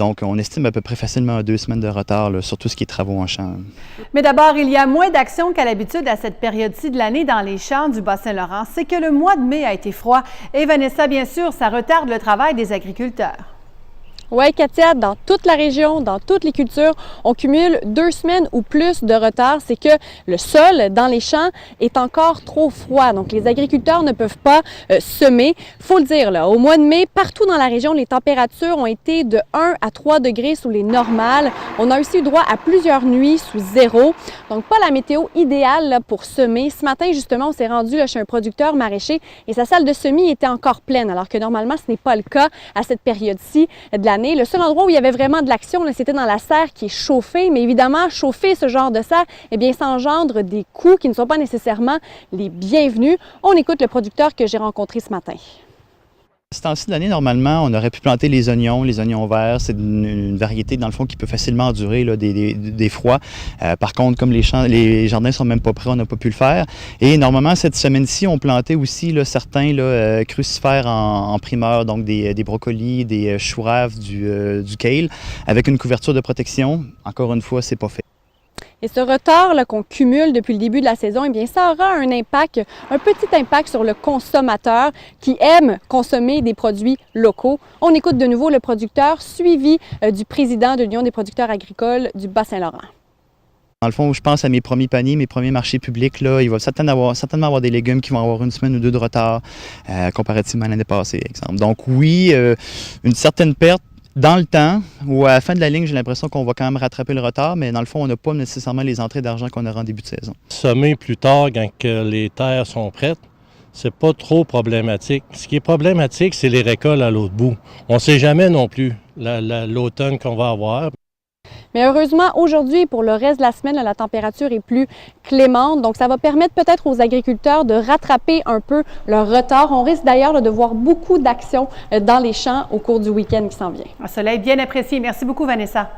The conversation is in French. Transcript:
Donc, on estime à peu près facilement 2 semaines de retard là, sur tout ce qui est travaux en champ. Mais d'abord, il y a moins d'action qu'à l'habitude à cette période-ci de l'année dans les champs du Bas-Saint-Laurent. C'est que le mois de mai a été froid. Et Vanessa, bien sûr, ça retarde le travail des agriculteurs. Oui, Katia, dans toute la région, dans toutes les cultures, on cumule 2 semaines ou plus de retard. C'est que le sol dans les champs est encore trop froid. Donc, les agriculteurs ne peuvent pas semer. Il faut le dire, là, au mois de mai, partout dans la région, les températures ont été de 1 à 3 degrés sous les normales. On a aussi eu droit à plusieurs nuits sous zéro. Donc, pas la météo idéale là, pour semer. Ce matin, justement, on s'est rendu là, chez un producteur maraîcher et sa salle de semis était encore pleine, alors que normalement, ce n'est pas le cas à cette période-ci de l'année. Le seul endroit où il y avait vraiment de l'action, c'était dans la serre qui est chauffée. Mais évidemment, chauffer ce genre de serre, eh bien, ça engendre des coûts qui ne sont pas nécessairement les bienvenus. On écoute le producteur que j'ai rencontré ce matin. Ce temps-ci de l'année, normalement, on aurait pu planter les oignons verts. C'est une variété, dans le fond, qui peut facilement endurer là, des froids. Par contre, comme les jardins ne sont même pas prêts, on n'a pas pu le faire. Et normalement, cette semaine-ci, on plantait aussi là, certains crucifères en primeur, donc des brocolis, des choux raves, du kale, avec une couverture de protection. Encore une fois, c'est pas fait. Et ce retard qu'on cumule depuis le début de la saison, eh bien, ça aura un petit impact sur le consommateur qui aime consommer des produits locaux. On écoute de nouveau le producteur suivi du président de l'Union des producteurs agricoles du Bas-Saint-Laurent. Dans le fond, je pense à mes premiers paniers, mes premiers marchés publics. Là, il va certainement avoir des légumes qui vont avoir 1 semaine ou 2 de retard comparativement à l'année passée, exemple. Donc oui, une certaine perte dans le temps, ou à la fin de la ligne, j'ai l'impression qu'on va quand même rattraper le retard, mais dans le fond, on n'a pas nécessairement les entrées d'argent qu'on aura en début de saison. Semer plus tard, quand les terres sont prêtes, c'est pas trop problématique. Ce qui est problématique, c'est les récoltes à l'autre bout. On ne sait jamais non plus l'automne qu'on va avoir. Mais heureusement, aujourd'hui, pour le reste de la semaine, la température est plus clémente. Donc, ça va permettre peut-être aux agriculteurs de rattraper un peu leur retard. On risque d'ailleurs de voir beaucoup d'actions dans les champs au cours du week-end qui s'en vient. Un soleil bien apprécié. Merci beaucoup, Vanessa.